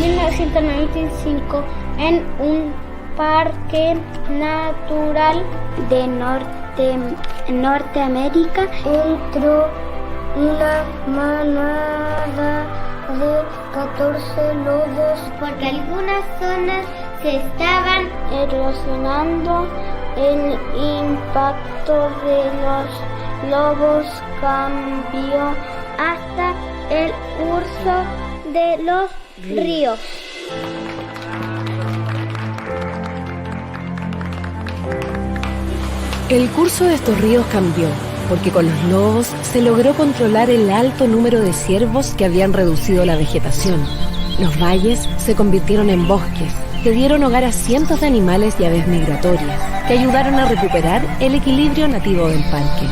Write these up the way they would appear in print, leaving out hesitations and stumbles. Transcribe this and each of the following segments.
1995 en un parque natural de Norteamérica entró una manada de 14 lobos porque algunas zonas se estaban erosionando. El impacto de los lobos cambió hasta el curso de los ríos. El curso de estos ríos cambió, porque con los lobos se logró controlar el alto número de ciervos que habían reducido la vegetación. Los valles se convirtieron en bosques, que dieron hogar a cientos de animales y aves migratorias, que ayudaron a recuperar el equilibrio nativo del parque.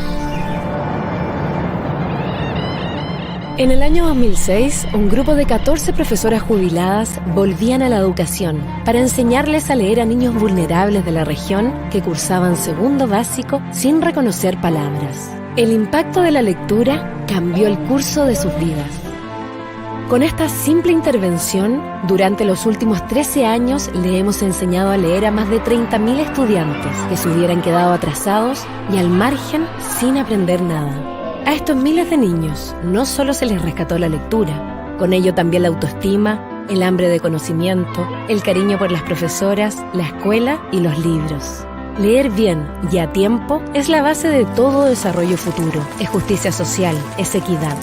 En el año 2006, un grupo de 14 profesoras jubiladas volvían a la educación para enseñarles a leer a niños vulnerables de la región que cursaban segundo básico sin reconocer palabras. El impacto de la lectura cambió el curso de sus vidas. Con esta simple intervención, durante los últimos 13 años le hemos enseñado a leer a más de 30.000 estudiantes que se hubieran quedado atrasados y al margen sin aprender nada. A estos miles de niños no solo se les rescató la lectura, con ello también la autoestima, el hambre de conocimiento, el cariño por las profesoras, la escuela y los libros. Leer bien y a tiempo es la base de todo desarrollo futuro, es justicia social, es equidad.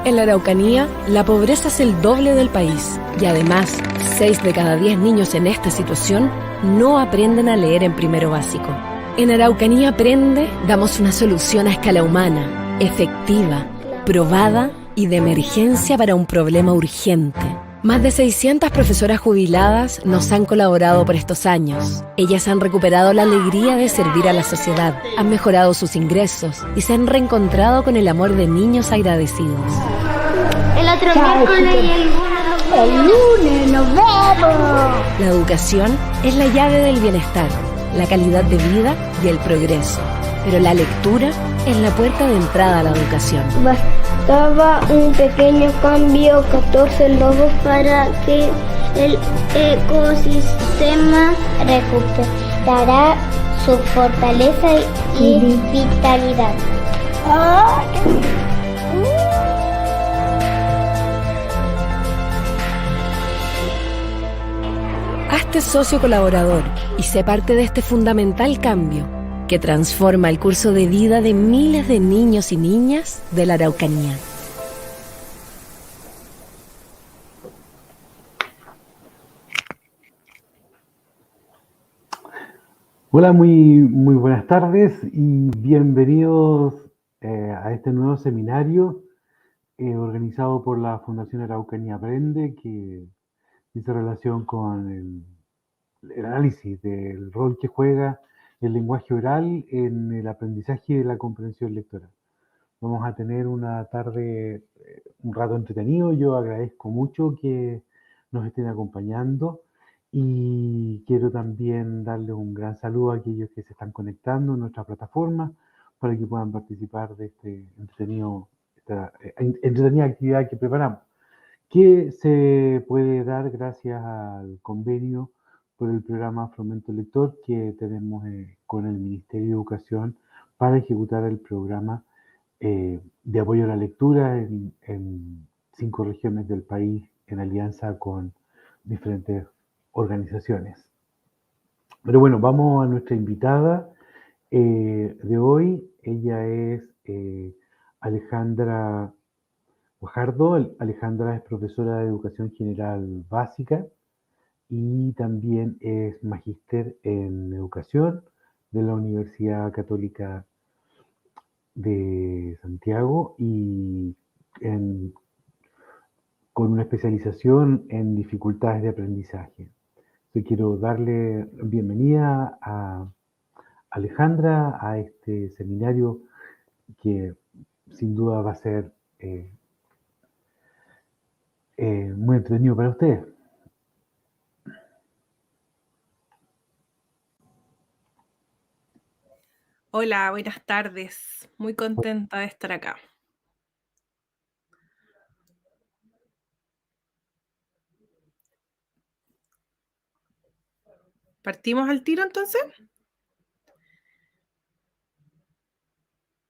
En la Araucanía, la pobreza es el doble del país y además, 6 de cada 10 niños en esta situación no aprenden a leer en primero básico. En Araucanía Aprende damos una solución a escala humana, efectiva, probada y de emergencia para un problema urgente. Más de 600 profesoras jubiladas nos han colaborado por estos años. Ellas han recuperado la alegría de servir a la sociedad, han mejorado sus ingresos y se han reencontrado con el amor de niños agradecidos. El otro miércoles y el lunes nos vemos. La educación es la llave del bienestar, la calidad de vida y el progreso. Pero la lectura es la puerta de entrada a la educación. Bastaba un pequeño cambio, 14 lobos para que el ecosistema recuperara su fortaleza y vitalidad. Hazte socio colaborador y sé parte de este fundamental cambio que transforma el curso de vida de miles de niños y niñas de la Araucanía. Hola, muy buenas tardes y bienvenidos a este nuevo seminario organizado por la Fundación Araucanía Aprende, que dice relación con el análisis del rol que juega el lenguaje oral en el aprendizaje y la comprensión lectora. Vamos a tener una tarde, un rato entretenido. Yo agradezco mucho que nos estén acompañando y quiero también darle un gran saludo a aquellos que se están conectando en nuestra plataforma para que puedan participar de esta entretenida actividad que preparamos, que se puede dar gracias al convenio por el programa Fomento Lector que tenemos con el Ministerio de Educación para ejecutar el programa de apoyo a la lectura en 5 regiones del país en alianza con diferentes organizaciones. Pero bueno, vamos a nuestra invitada de hoy. Ella es Alejandra Guajardo. Alejandra es profesora de Educación General Básica y también es magíster en Educación de la Universidad Católica de Santiago y con una especialización en dificultades de aprendizaje. Yo quiero darle bienvenida a Alejandra a este seminario que sin duda va a ser muy entretenido para ustedes. Hola, buenas tardes. Muy contenta de estar acá. ¿Partimos al tiro entonces?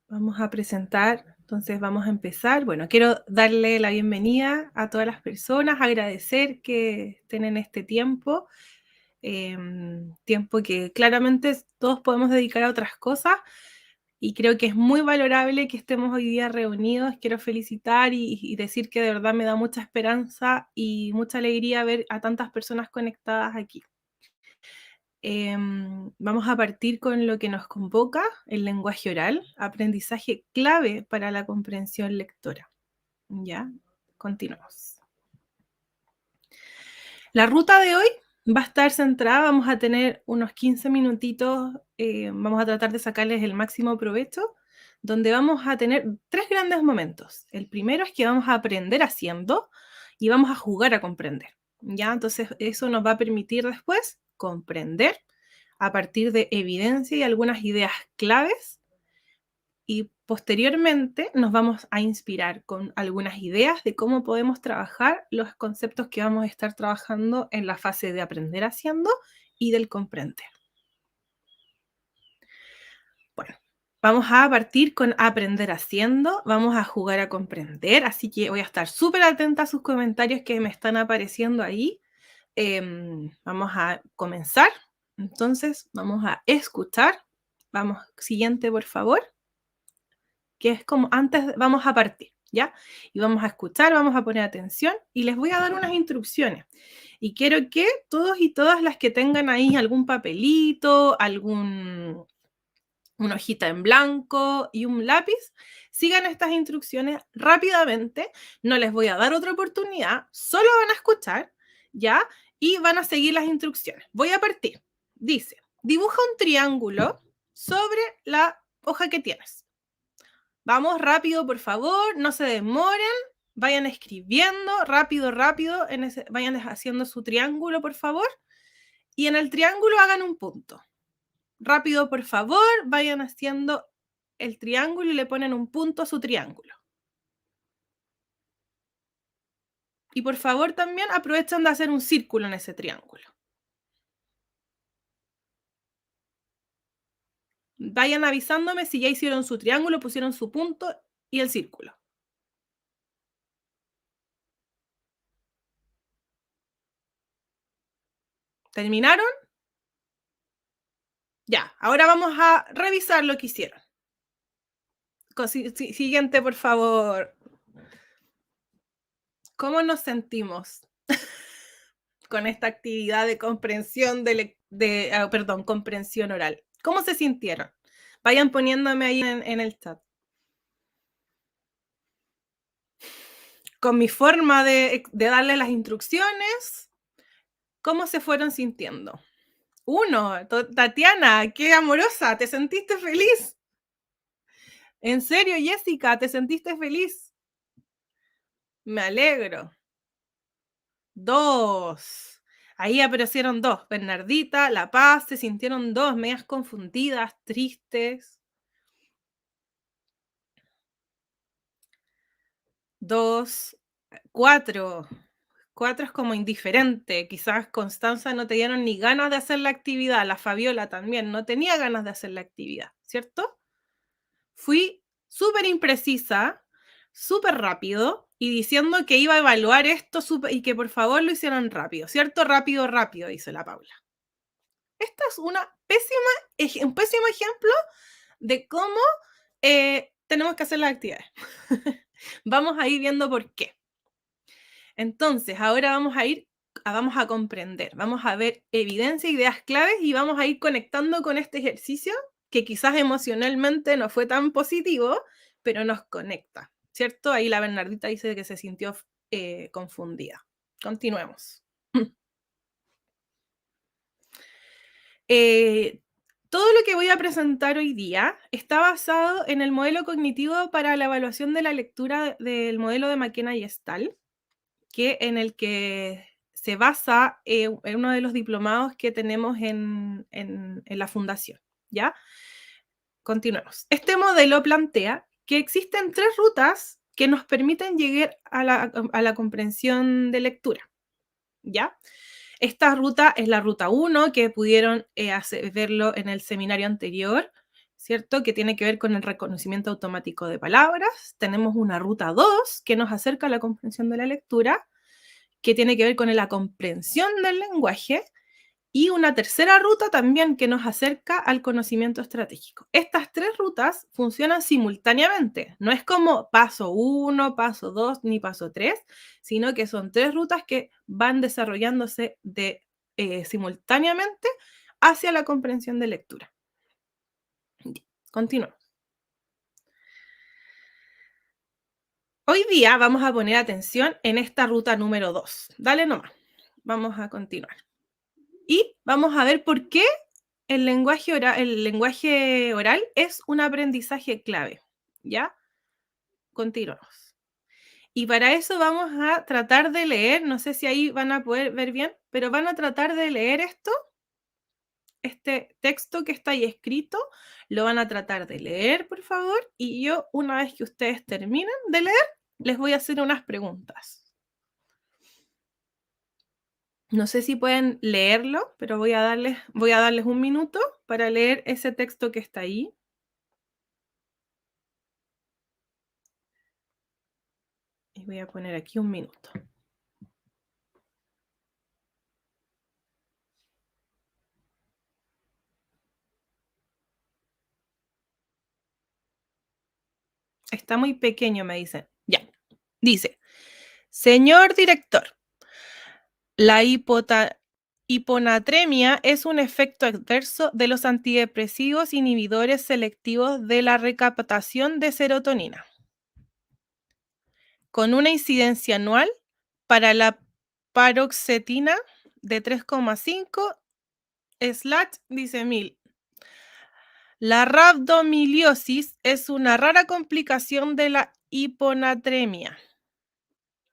Vamos a presentar, entonces vamos a empezar. Bueno, quiero darle la bienvenida a todas las personas, agradecer que estén en este tiempo, tiempo que claramente todos podemos dedicar a otras cosas y creo que es muy valorable que estemos hoy día reunidos. Quiero felicitar y decir que de verdad me da mucha esperanza y mucha alegría ver a tantas personas conectadas aquí. Vamos a partir con lo que nos convoca, el lenguaje oral, aprendizaje clave para la comprensión lectora. Ya, continuamos. La ruta de hoy va a estar centrada, vamos a tener unos 15 minutitos, vamos a tratar de sacarles el máximo provecho, donde vamos a tener 3 grandes momentos. El primero es que vamos a aprender haciendo y vamos a jugar a comprender. Ya, entonces eso nos va a permitir después comprender a partir de evidencia y algunas ideas claves, y posteriormente nos vamos a inspirar con algunas ideas de cómo podemos trabajar los conceptos que vamos a estar trabajando en la fase de aprender haciendo y del comprender. Bueno, vamos a partir con aprender haciendo, vamos a jugar a comprender, así que voy a estar súper atenta a sus comentarios que me están apareciendo ahí. Vamos a comenzar. Entonces, vamos a escuchar. Vamos, siguiente, por favor. Que es como antes, vamos a partir, ¿ya? Y vamos a escuchar, vamos a poner atención y les voy a dar unas instrucciones. Y quiero que todos y todas las que tengan ahí algún papelito, una hojita en blanco y un lápiz, sigan estas instrucciones rápidamente. No les voy a dar otra oportunidad, solo van a escuchar, ¿ya? Y van a seguir las instrucciones. Voy a partir. Dice, dibuja un triángulo sobre la hoja que tienes. Vamos rápido, por favor, no se demoren, vayan escribiendo rápido, rápido, vayan haciendo su triángulo, por favor, y en el triángulo hagan un punto. Rápido, por favor, vayan haciendo el triángulo y le ponen un punto a su triángulo. Y por favor también aprovechen de hacer un círculo en ese triángulo. Vayan avisándome si ya hicieron su triángulo, pusieron su punto y el círculo. ¿Terminaron? Ya, ahora vamos a revisar lo que hicieron. Siguiente, por favor. ¿Cómo nos sentimos con esta actividad de comprensión comprensión oral? ¿Cómo se sintieron? Vayan poniéndome ahí en el chat. Con mi forma de darle las instrucciones, ¿cómo se fueron sintiendo? 1, Tatiana, qué amorosa, ¿te sentiste feliz? ¿En serio, Jessica, te sentiste feliz? Me alegro. 2. Ahí aparecieron 2. Bernardita, La Paz, se sintieron 2, medias confundidas, tristes. 2. 4. 4 es como indiferente. Quizás Constanza no te dieron ni ganas de hacer la actividad. La Fabiola también no tenía ganas de hacer la actividad, ¿cierto? Fui súper imprecisa, súper rápido y diciendo que iba a evaluar esto y que por favor lo hicieran rápido, ¿cierto? Rápido, rápido, dice la Paula. Esta es un pésimo ejemplo de cómo tenemos que hacer las actividades. Vamos a ir viendo por qué. Entonces, ahora vamos a comprender, vamos a ver evidencia, ideas claves y vamos a ir conectando con este ejercicio que quizás emocionalmente no fue tan positivo, pero nos conecta, ¿cierto? Ahí la Bernardita dice que se sintió confundida. Continuemos. Todo lo que voy a presentar hoy día está basado en el modelo cognitivo para la evaluación de la lectura del modelo de McKenna y Stahl, en el que se basa en uno de los diplomados que tenemos en la fundación, ¿ya? Continuemos. Este modelo plantea que existen 3 rutas que nos permiten llegar a la comprensión de lectura, ¿ya? Esta ruta es la ruta 1, que pudieron verlo en el seminario anterior, ¿cierto? Que tiene que ver con el reconocimiento automático de palabras. Tenemos una ruta 2, que nos acerca a la comprensión de la lectura, que tiene que ver con la comprensión del lenguaje. Y una tercera ruta también que nos acerca al conocimiento estratégico. Estas 3 rutas funcionan simultáneamente. No es como paso 1, paso 2, ni paso 3, sino que son 3 rutas que van desarrollándose simultáneamente hacia la comprensión de lectura. Continuamos. Hoy día vamos a poner atención en esta ruta número 2. Dale nomás. Vamos a continuar. Y vamos a ver por qué el lenguaje oral es un aprendizaje clave, ¿ya? Continuamos. Y para eso vamos a tratar de leer, no sé si ahí van a poder ver bien, pero van a tratar de leer este texto que está ahí escrito, lo van a tratar de leer, por favor, y yo, una vez que ustedes terminen de leer, les voy a hacer unas preguntas. No sé si pueden leerlo, pero voy a darles un minuto para leer ese texto que está ahí. Y voy a poner aquí un minuto. Está muy pequeño, me dicen. Ya. Dice, señor director, la hiponatremia es un efecto adverso de los antidepresivos inhibidores selectivos de la recaptación de serotonina, con una incidencia anual para la paroxetina de 3,5 dice 1000. La rhabdomiliosis es una rara complicación de la hiponatremia.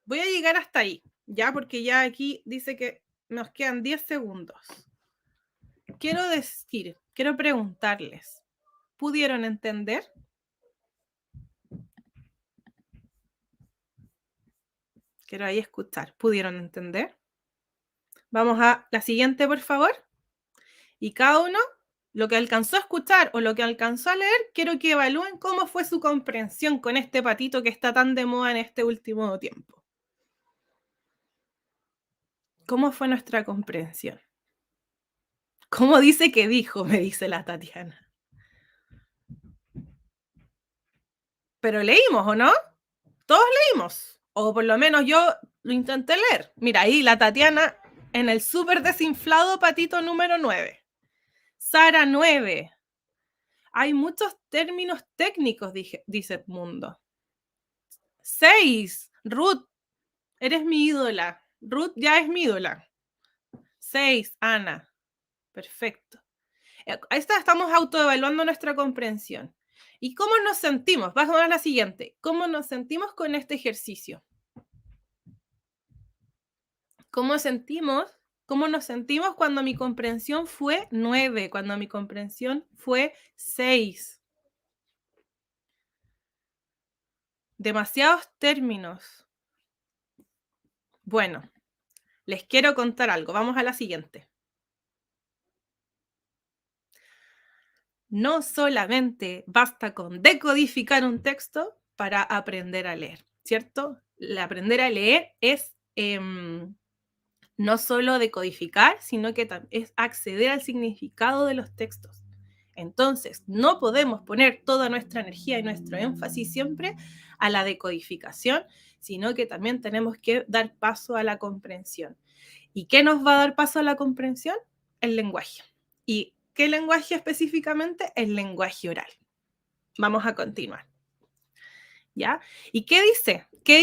Voy a llegar hasta ahí, ya, porque ya aquí dice que nos quedan 10 segundos. Quiero preguntarles, ¿pudieron entender? Quiero ahí escuchar, ¿pudieron entender? Vamos a la siguiente, por favor. Y cada uno, lo que alcanzó a escuchar o lo que alcanzó a leer, quiero que evalúen cómo fue su comprensión con este patito que está tan de moda en este último tiempo. ¿Cómo fue nuestra comprensión? ¿Cómo dice que dijo? Me dice la Tatiana. Pero leímos, ¿o no? Todos leímos. O por lo menos yo lo intenté leer. Mira, ahí la Tatiana en el súper desinflado patito número 9. Sara 9. Hay muchos términos técnicos, dice Edmundo. 6. Ruth, eres mi ídola. Ruth ya es mi ídola. 6. Ana. Perfecto. Estamos autoevaluando nuestra comprensión. ¿Y cómo nos sentimos? Vamos a la siguiente. ¿Cómo nos sentimos con este ejercicio? ¿Cómo nos sentimos cuando mi comprensión fue 9, cuando mi comprensión fue 6? Demasiados términos. Bueno, les quiero contar algo. Vamos a la siguiente. No solamente basta con decodificar un texto para aprender a leer, ¿cierto? Aprender a leer es no solo decodificar, sino que es acceder al significado de los textos. Entonces, no podemos poner toda nuestra energía y nuestro énfasis siempre a la decodificación, sino que también tenemos que dar paso a la comprensión. ¿Y qué nos va a dar paso a la comprensión? El lenguaje. ¿Y qué lenguaje específicamente? El lenguaje oral. Vamos a continuar. ¿Ya? ¿Y qué dice? ¿Qué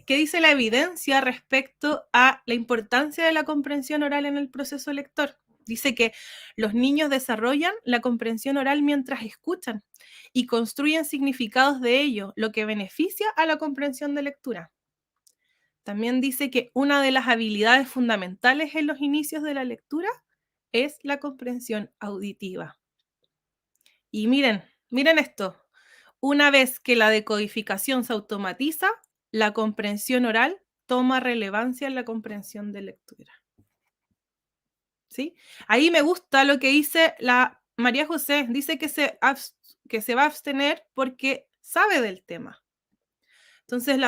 dice la evidencia respecto a la importancia de la comprensión oral en el proceso lector? Dice que los niños desarrollan la comprensión oral mientras escuchan y construyen significados de ello, lo que beneficia a la comprensión de lectura. También dice que una de las habilidades fundamentales en los inicios de la lectura es la comprensión auditiva. Y miren esto. Una vez que la decodificación se automatiza, la comprensión oral toma relevancia en la comprensión de lectura. ¿sí? Ahí me gusta lo que dice la María José, dice que se va a abstener porque sabe del tema. Entonces,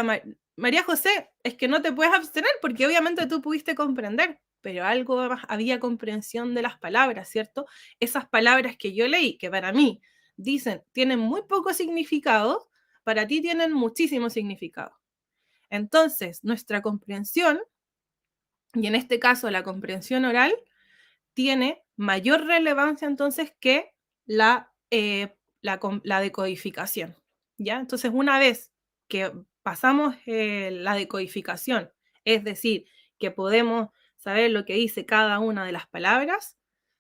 María José, es que no te puedes abstener porque obviamente tú pudiste comprender, pero algo más, había comprensión de las palabras, ¿cierto? Esas palabras que yo leí, que para mí tienen muy poco significado, para ti tienen muchísimo significado. Entonces, nuestra comprensión, y en este caso la comprensión oral, tiene mayor relevancia entonces que la decodificación, ¿ya? Entonces, una vez que pasamos la decodificación, es decir, que podemos saber lo que dice cada una de las palabras,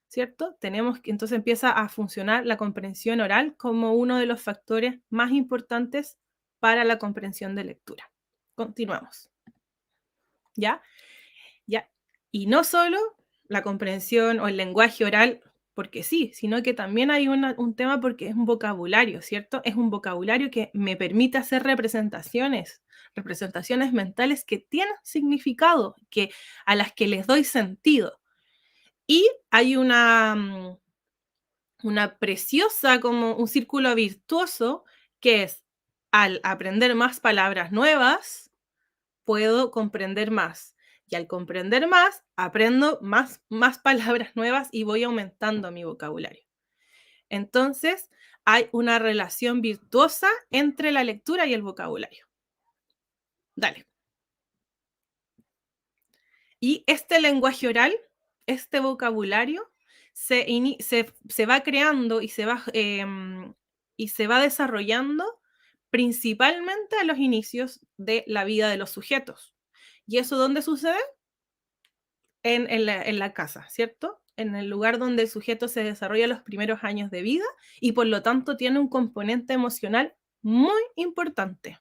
¿cierto? Tenemos que entonces empieza a funcionar la comprensión oral como uno de los factores más importantes para la comprensión de lectura. Continuamos. ¿Ya? ¿Ya? Y no solo la comprensión o el lenguaje oral, porque sí, sino que también hay un tema porque es un vocabulario, ¿cierto? Es un vocabulario que me permite hacer representaciones mentales que tienen significado, a las que les doy sentido. Y hay una preciosa, como un círculo virtuoso, que es al aprender más palabras nuevas, puedo comprender más. Y al comprender más, aprendo más palabras nuevas y voy aumentando mi vocabulario. Entonces, hay una relación virtuosa entre la lectura y el vocabulario. Dale. Y este lenguaje oral, este vocabulario, se va creando y se va desarrollando principalmente a los inicios de la vida de los sujetos. ¿Y eso dónde sucede? En la casa, ¿cierto? En el lugar donde el sujeto se desarrolla los primeros años de vida y por lo tanto tiene un componente emocional muy importante.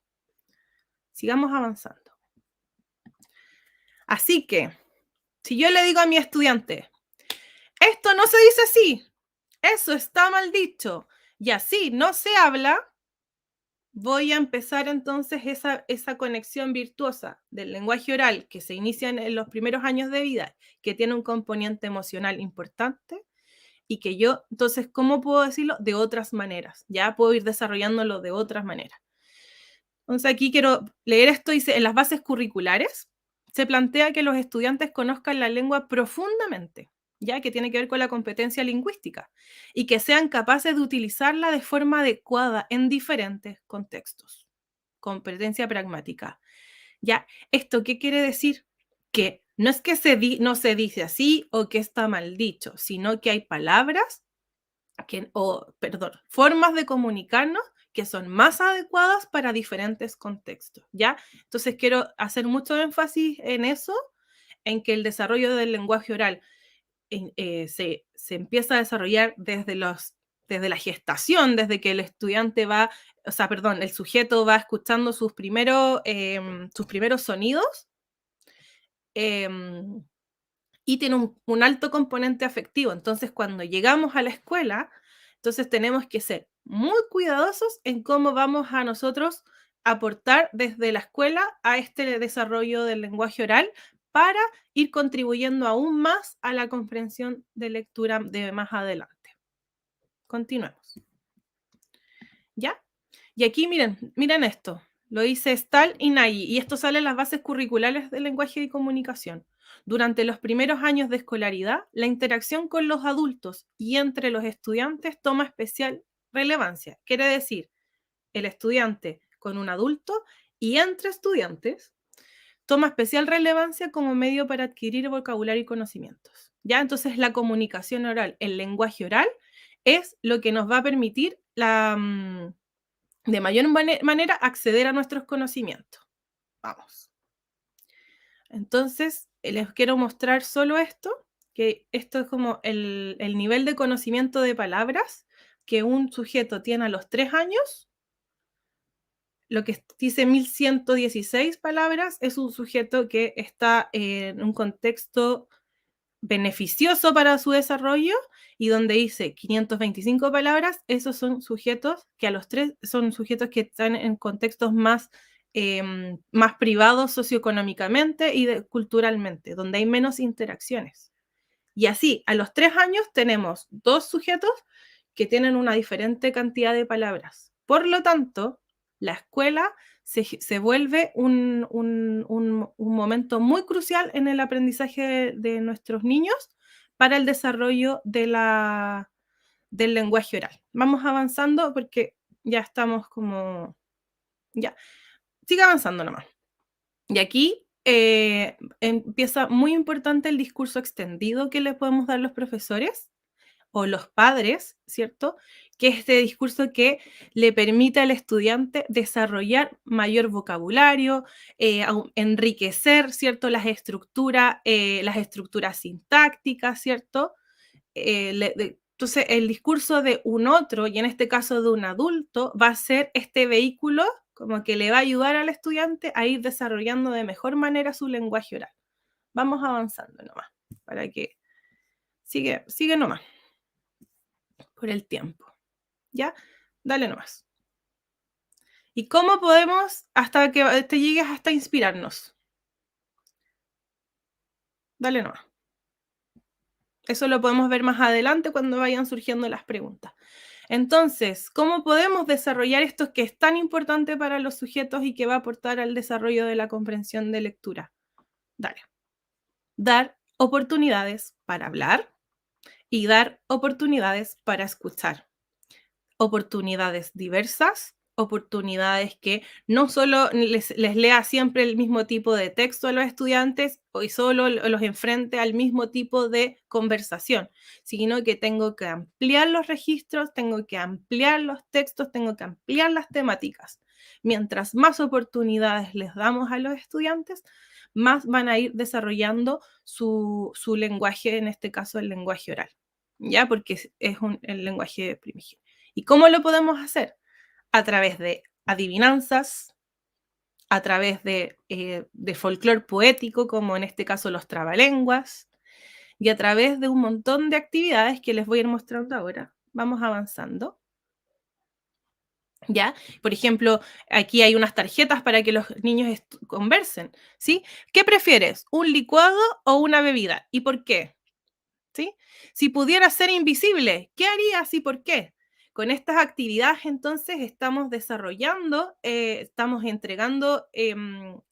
Sigamos avanzando. Así que, si yo le digo a mi estudiante, esto no se dice así, eso está mal dicho, y así no se habla, voy a empezar entonces esa conexión virtuosa del lenguaje oral que se inicia en los primeros años de vida, que tiene un componente emocional importante, y que yo, entonces, ¿cómo puedo decirlo? De otras maneras, ya puedo ir desarrollándolo de otras maneras. Entonces, aquí quiero leer esto, dice, en las bases curriculares se plantea que los estudiantes conozcan la lengua profundamente, ya que tiene que ver con la competencia lingüística, y que sean capaces de utilizarla de forma adecuada en diferentes contextos. Competencia pragmática. ¿Ya? ¿Esto qué quiere decir? Que no es que no se dice así o que está mal dicho, sino que hay palabras formas de comunicarnos que son más adecuadas para diferentes contextos, ¿ya? Entonces quiero hacer mucho énfasis en eso, en que el desarrollo del lenguaje oral se empieza a desarrollar desde la gestación, desde que el estudiante el sujeto va escuchando sus primeros sonidos, y tiene un alto componente afectivo. Entonces, cuando llegamos a la escuela, entonces tenemos que ser muy cuidadosos en cómo vamos a nosotros aportar desde la escuela a este desarrollo del lenguaje oral para ir contribuyendo aún más a la comprensión de lectura de más adelante. Continuemos. ¿Ya? Y aquí miren esto. Lo dice Stahl y Nagy, y esto sale en las bases curriculares del lenguaje y comunicación. Durante los primeros años de escolaridad, la interacción con los adultos y entre los estudiantes toma especial relevancia. Quiere decir, el estudiante con un adulto y entre estudiantes toma especial relevancia como medio para adquirir vocabulario y conocimientos. ¿Ya? Entonces, la comunicación oral, el lenguaje oral, es lo que nos va a permitir de mayor manera acceder a nuestros conocimientos. Vamos. Entonces, les quiero mostrar solo esto, que esto es como el nivel de conocimiento de palabras que un sujeto tiene a los 3 años. Lo que dice 1116 palabras es un sujeto que está en un contexto beneficioso para su desarrollo, y donde dice 525 palabras, esos son sujetos que a los 3 son sujetos que están en contextos más privados socioeconómicamente y culturalmente, donde hay menos interacciones. Y así, a los 3 años tenemos 2 sujetos que tienen una diferente cantidad de palabras. Por lo tanto, la escuela se vuelve un momento muy crucial en el aprendizaje de nuestros niños para el desarrollo del lenguaje oral. Vamos avanzando porque ya estamos como... Ya, sigue avanzando nomás. Y aquí empieza muy importante el discurso extendido que le podemos dar los profesores o los padres, ¿cierto? Que es este discurso que le permite al estudiante desarrollar mayor vocabulario, enriquecer, ¿cierto? Las estructuras sintácticas, ¿cierto? Entonces, el discurso de un otro, y en este caso de un adulto, va a ser este vehículo como que le va a ayudar al estudiante a ir desarrollando de mejor manera su lenguaje oral. Vamos avanzando nomás, para que sigue nomás por el tiempo. ¿Ya? Dale nomás. ¿Y cómo podemos hasta que te llegues hasta inspirarnos? Dale nomás. Eso lo podemos ver más adelante cuando vayan surgiendo las preguntas. Entonces, ¿cómo podemos desarrollar esto que es tan importante para los sujetos y que va a aportar al desarrollo de la comprensión de lectura? Dale. Dar oportunidades para hablar y dar oportunidades para escuchar. Oportunidades diversas, oportunidades que no solo les lea siempre el mismo tipo de texto a los estudiantes y solo los enfrente al mismo tipo de conversación, sino que tengo que ampliar los registros, tengo que ampliar los textos, tengo que ampliar las temáticas. Mientras más oportunidades les damos a los estudiantes, más van a ir desarrollando su lenguaje, en este caso el lenguaje oral, ¿ya? Porque es el lenguaje primigenio. ¿Y cómo lo podemos hacer? A través de adivinanzas, a través de folclore poético, como en este caso los trabalenguas, y a través de un montón de actividades que les voy a ir mostrando ahora. Vamos avanzando. ¿Ya? Por ejemplo, aquí hay unas tarjetas para que los niños conversen, ¿sí? ¿Qué prefieres? ¿Un licuado o una bebida? ¿Y por qué? ¿Sí? Si pudiera ser invisible, ¿qué harías y por qué? Con estas actividades, entonces, estamos desarrollando, estamos entregando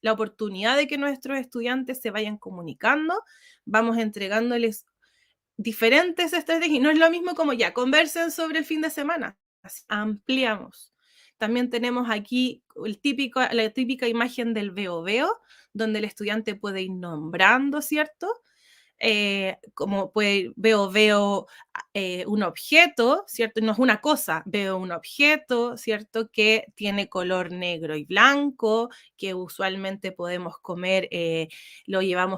la oportunidad de que nuestros estudiantes se vayan comunicando, vamos entregándoles diferentes estrategias, y no es lo mismo como ya, conversen sobre el fin de semana, así, ampliamos. También tenemos aquí la típica imagen del veo, donde el estudiante puede ir nombrando, ¿cierto? Como veo un objeto, ¿cierto? No es una cosa, veo un objeto, ¿cierto? Que tiene color negro y blanco, que usualmente podemos comer,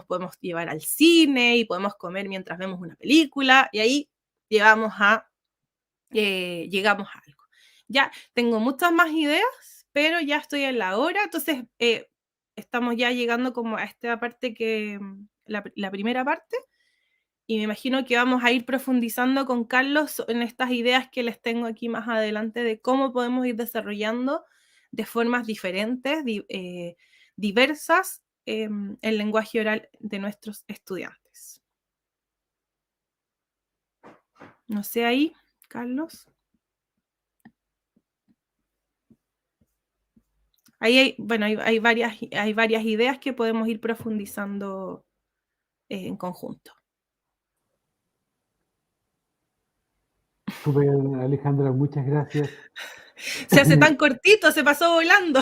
podemos llevar al cine y podemos comer mientras vemos una película, y ahí llegamos a algo. Ya tengo muchas más ideas, pero ya estoy en la hora, entonces estamos ya llegando como a esta parte la primera parte. Y me imagino que vamos a ir profundizando con Carlos en estas ideas que les tengo aquí más adelante de cómo podemos ir desarrollando de formas diferentes, diversas, el lenguaje oral de nuestros estudiantes. No sé ahí, Carlos. Ahí hay varias ideas que podemos ir profundizando en conjunto. Súper, Alejandra, muchas gracias. Se hace tan cortito, se pasó volando.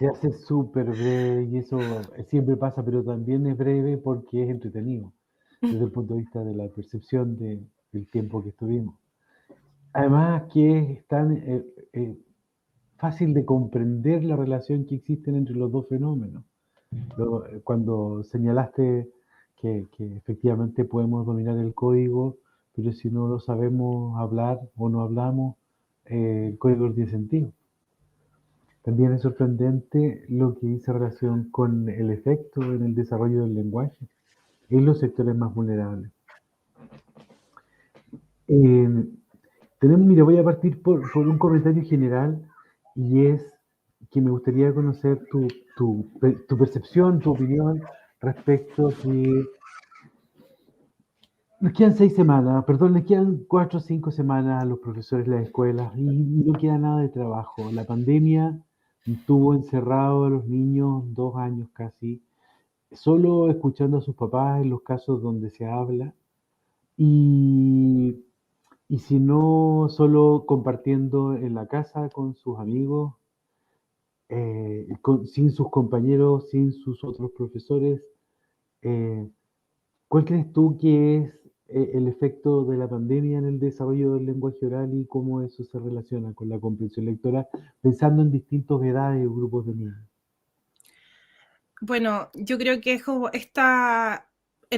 Se hace súper breve y eso siempre pasa, pero también es breve porque es entretenido desde el punto de vista de la percepción del tiempo que estuvimos. Además que es tan fácil de comprender la relación que existen entre los dos fenómenos. Cuando señalaste que efectivamente podemos dominar el código, pero si no lo sabemos hablar o no hablamos, el código no tiene sentido. También es sorprendente lo que dice relación con el efecto en el desarrollo del lenguaje en los sectores más vulnerables. Mira, voy a partir por un comentario general, y es que me gustaría conocer tu percepción, tu opinión respecto de Nos quedan 6 semanas, perdón, les quedan 4 o 5 semanas a los profesores de las escuelas y no queda nada de trabajo. La pandemia tuvo encerrado a los niños 2 años casi, solo escuchando a sus papás en los casos donde se habla y, y si no, solo compartiendo en la casa con sus amigos, sin sus compañeros, sin sus otros profesores. Eh, ¿Cuál crees tú que es el efecto de la pandemia en el desarrollo del lenguaje oral y cómo eso se relaciona con la comprensión lectora, pensando en distintas edades o grupos de niños? Bueno, yo creo que es como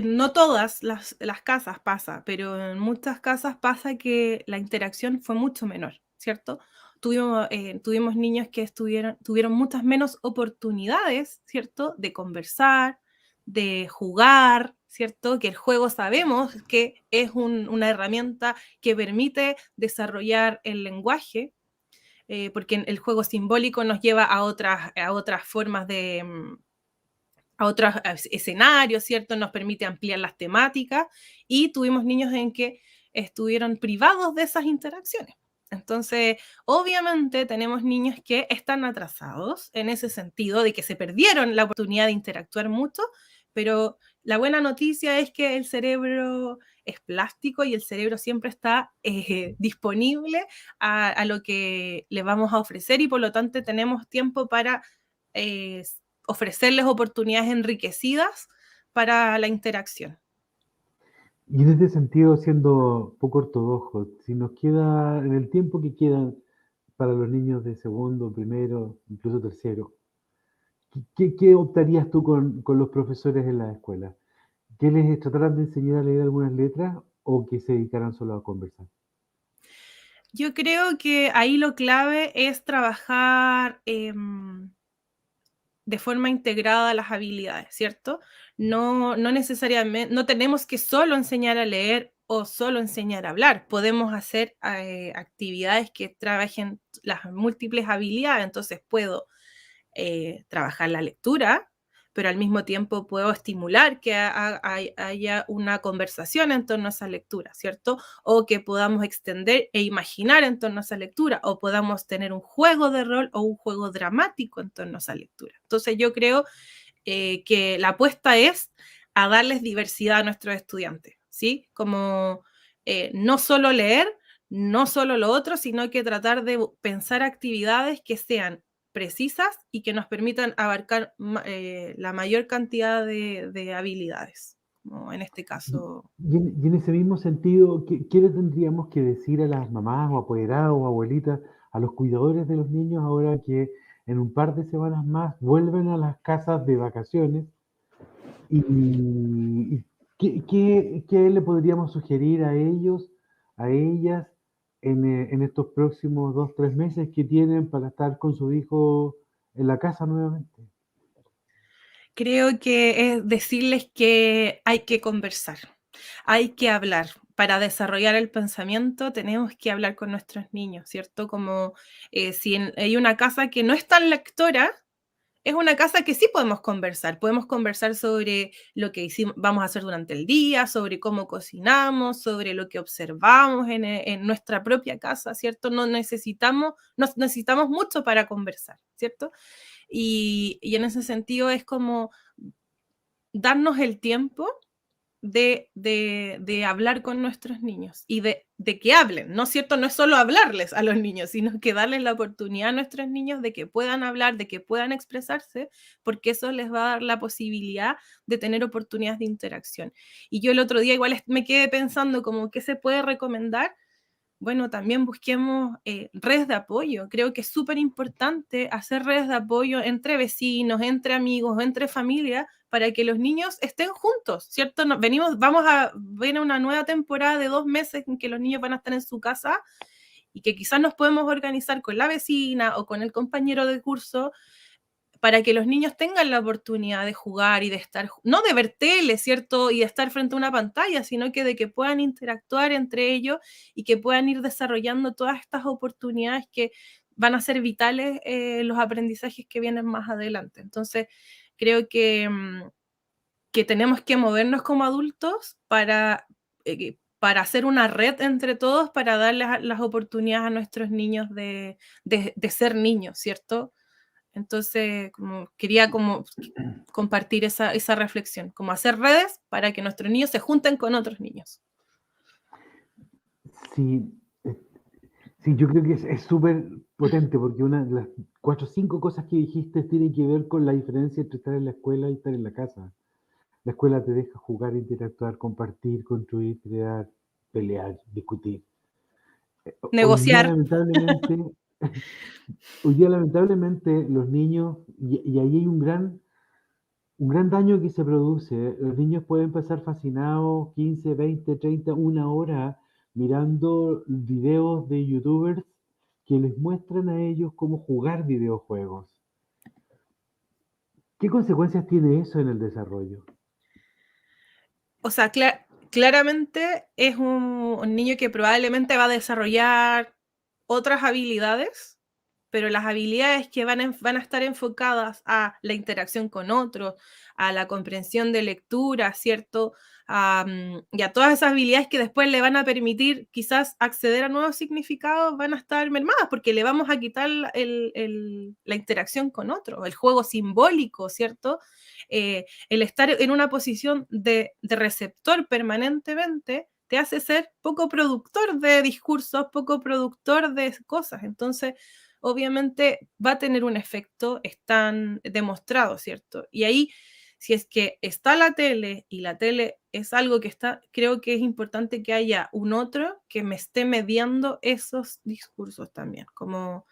no todas las casas pasa, pero en muchas casas pasa que la interacción fue mucho menor, ¿cierto? Tuvimos niños que tuvieron muchas menos oportunidades, ¿cierto? De conversar, de jugar, ¿cierto? Que el juego sabemos que es una herramienta que permite desarrollar el lenguaje, porque el juego simbólico nos lleva a otras formas a otros escenarios, ¿cierto? Nos permite ampliar las temáticas y tuvimos niños en que estuvieron privados de esas interacciones. Entonces, obviamente tenemos niños que están atrasados en ese sentido de que se perdieron la oportunidad de interactuar mucho, pero la buena noticia es que el cerebro es plástico y el cerebro siempre está disponible a lo que le vamos a ofrecer y por lo tanto tenemos tiempo para eh, ofrecerles oportunidades enriquecidas para la interacción. Y en este sentido, siendo poco ortodoxo, si nos queda, en el tiempo que queda para los niños de segundo, primero, incluso tercero, ¿qué optarías tú con los profesores en la escuela? ¿Que les trataran de enseñar a leer algunas letras o que se dedicaran solo a conversar? Yo creo que ahí lo clave es trabajar de forma integrada las habilidades, ¿cierto? No necesariamente, no tenemos que solo enseñar a leer o solo enseñar a hablar. Podemos hacer actividades que trabajen las múltiples habilidades. Entonces puedo trabajar la lectura, pero al mismo tiempo puedo estimular que haya una conversación en torno a esa lectura, ¿cierto? O que podamos extender e imaginar en torno a esa lectura, o podamos tener un juego de rol o un juego dramático en torno a esa lectura. Entonces yo creo que la apuesta es a darles diversidad a nuestros estudiantes, ¿sí? Como no solo leer, no solo lo otro, sino que tratar de pensar actividades que sean precisas y que nos permitan abarcar la mayor cantidad de habilidades, como en este Y, caso. y en ese mismo sentido, ¿qué le tendríamos que decir a las mamás o apoderados o abuelitas, a los cuidadores de los niños ahora que en un par de semanas más vuelven a las casas de vacaciones? ¿Y qué le podríamos sugerir a ellos, a ellas, en estos próximos 2, 3 meses que tienen para estar con su hijo en la casa nuevamente? Creo que es decirles que hay que conversar, hay que hablar. Para desarrollar el pensamiento tenemos que hablar con nuestros niños, ¿cierto? Como si hay una casa que no es tan lectora, es una casa que sí podemos conversar sobre lo que vamos a hacer durante el día, sobre cómo cocinamos, sobre lo que observamos en nuestra propia casa, ¿cierto? No necesitamos mucho para conversar, ¿cierto? Y en ese sentido es como darnos el tiempo de hablar con nuestros niños y de que hablen, ¿no es cierto? No es solo hablarles a los niños, sino que darles la oportunidad a nuestros niños de que puedan hablar, de que puedan expresarse, porque eso les va a dar la posibilidad de tener oportunidades de interacción. Y yo el otro día igual me quedé pensando como qué se puede recomendar. Bueno, también busquemos redes de apoyo. Creo que es súper importante hacer redes de apoyo entre vecinos, entre amigos, entre familias, para que los niños estén juntos, ¿cierto? Vamos a ver una nueva temporada de 2 meses en que los niños van a estar en su casa y que quizás nos podemos organizar con la vecina o con el compañero de curso para que los niños tengan la oportunidad de jugar y de estar, no de ver tele, ¿cierto? Y de estar frente a una pantalla, sino que de que puedan interactuar entre ellos y que puedan ir desarrollando todas estas oportunidades que van a ser vitales en los aprendizajes que vienen más adelante. Entonces, creo que tenemos que movernos como adultos para para hacer una red entre todos, para darles las oportunidades a nuestros niños de ser niños, ¿cierto? Entonces, quería compartir esa reflexión, como hacer redes para que nuestros niños se junten con otros niños. Sí, sí, yo creo que es súper potente porque una de las 4 o 5 cosas que dijiste tiene que ver con la diferencia entre estar en la escuela y estar en la casa. La escuela te deja jugar, interactuar, compartir, construir, crear, pelear, discutir. Hoy día, Negociar. lamentablemente, hoy día, lamentablemente, los niños, y ahí hay un gran daño que se produce. Los niños pueden pasar fascinados 15, 20, 30, una hora mirando videos de youtubers que les muestran a ellos cómo jugar videojuegos. ¿Qué consecuencias tiene eso en el desarrollo? O sea, claramente es un niño que probablemente va a desarrollar otras habilidades, pero las habilidades que van a estar enfocadas a la interacción con otros, a la comprensión de lectura, ¿cierto? Y a todas esas habilidades que después le van a permitir quizás acceder a nuevos significados, van a estar mermadas porque le vamos a quitar la interacción con otros, el juego simbólico, ¿cierto? El estar en una posición de receptor permanentemente te hace ser poco productor de discursos, poco productor de cosas. Entonces, obviamente va a tener un efecto, están demostrados, ¿cierto? Y ahí, si es que está la tele y la tele es algo que está, creo que es importante que haya un otro que me esté mediando esos discursos también, como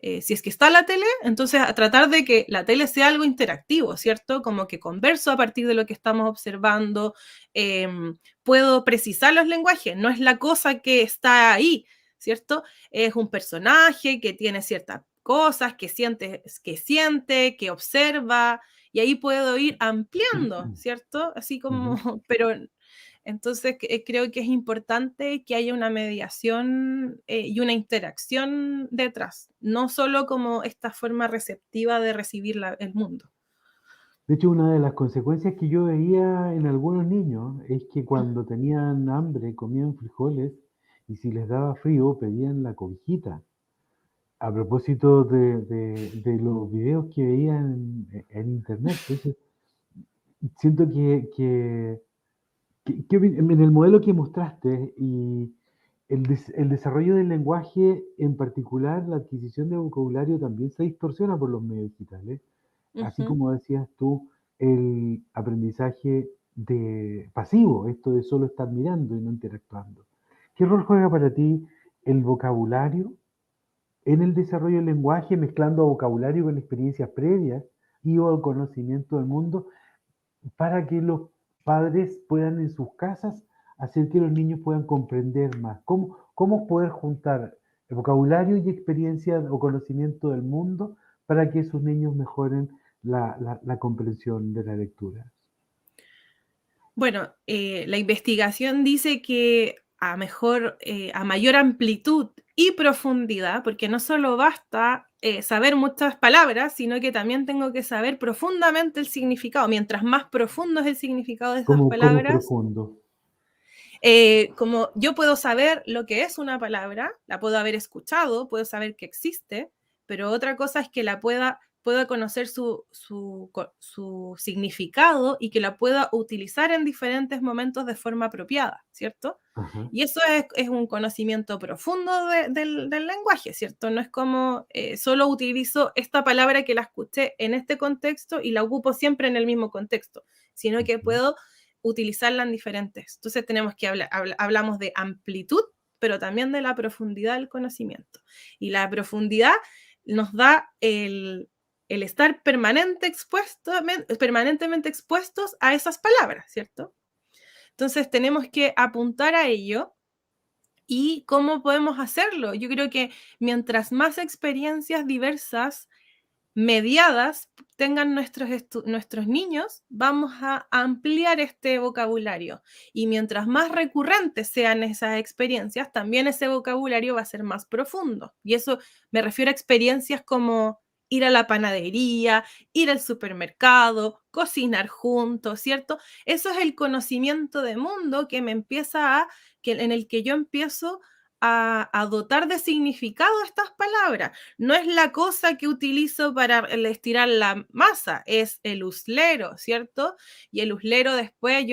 si es que está la tele, entonces a tratar de que la tele sea algo interactivo, ¿cierto? Como que converso a partir de lo que estamos observando, puedo precisar los lenguajes, no es la cosa que está ahí, ¿cierto? Es un personaje que tiene ciertas cosas, que siente, que observa, y ahí puedo ir ampliando, ¿cierto? Así como, pero entonces creo que es importante que haya una mediación y una interacción detrás, no solo como esta forma receptiva de recibir el mundo. De hecho, una de las consecuencias que yo veía en algunos niños es que cuando tenían hambre comían frijoles y si les daba frío pedían la cobijita. A propósito de los videos que veía en internet. Entonces, siento en el modelo que mostraste y el desarrollo del lenguaje, en particular la adquisición de vocabulario, también se distorsiona por los medios digitales. Así Ujú. como decías tú, el aprendizaje pasivo, esto de solo estar mirando y no interactuando. ¿Qué rol juega para ti el vocabulario en el desarrollo del lenguaje, mezclando vocabulario con experiencias previas y o el conocimiento del mundo, para que los padres puedan en sus casas hacer que los niños puedan comprender más? ¿Cómo poder juntar el vocabulario y experiencia o conocimiento del mundo para que sus niños mejoren la comprensión de la lectura? Bueno, la investigación dice que a mayor amplitud y profundidad, porque no solo basta saber muchas palabras, sino que también tengo que saber profundamente el significado. Mientras más profundo es el significado de esas ¿Cómo palabras, profundo? como yo puedo saber lo que es una palabra, la puedo haber escuchado, puedo saber que existe, pero otra cosa es que pueda conocer su significado y que la pueda utilizar en diferentes momentos de forma apropiada, ¿cierto? Ajá. Y eso es un conocimiento profundo del lenguaje, ¿cierto? No es como solo utilizo esta palabra que la escuché en este contexto y la ocupo siempre en el mismo contexto, sino que Ujú. puedo utilizarla en diferentes. Entonces tenemos que hablamos de amplitud, pero también de la profundidad del conocimiento. Y la profundidad nos da el estar permanentemente expuestos a esas palabras, ¿cierto? Entonces tenemos que apuntar a ello. ¿Y cómo podemos hacerlo? Yo creo que mientras más experiencias diversas mediadas tengan nuestros niños, vamos a ampliar este vocabulario. Y mientras más recurrentes sean esas experiencias, también ese vocabulario va a ser más profundo. Y eso me refiero a experiencias como ir a la panadería, ir al supermercado, cocinar juntos, ¿cierto? Eso es el conocimiento de mundo que me empieza en el que yo empiezo a dotar de significado estas palabras. No es la cosa que utilizo para estirar la masa, es el uslero, ¿cierto? Y el uslero después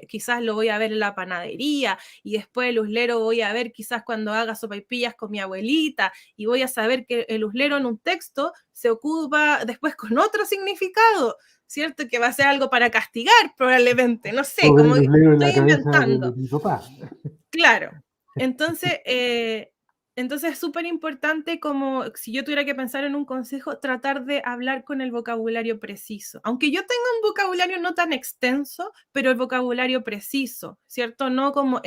quizás lo voy a ver en la panadería, y después el uslero voy a ver quizás cuando haga sopaipillas con mi abuelita, y voy a saber que el uslero en un texto se ocupa después con otro significado, ¿cierto? Que va a ser algo para castigar probablemente, no sé, O ver como el que uslero en la estoy cabeza de inventando. mi papá. Claro. Entonces, es súper importante, como si yo tuviera que pensar en un consejo, tratar de hablar con el vocabulario preciso. Aunque yo tenga un vocabulario no tan extenso, pero el vocabulario preciso, ¿cierto? No como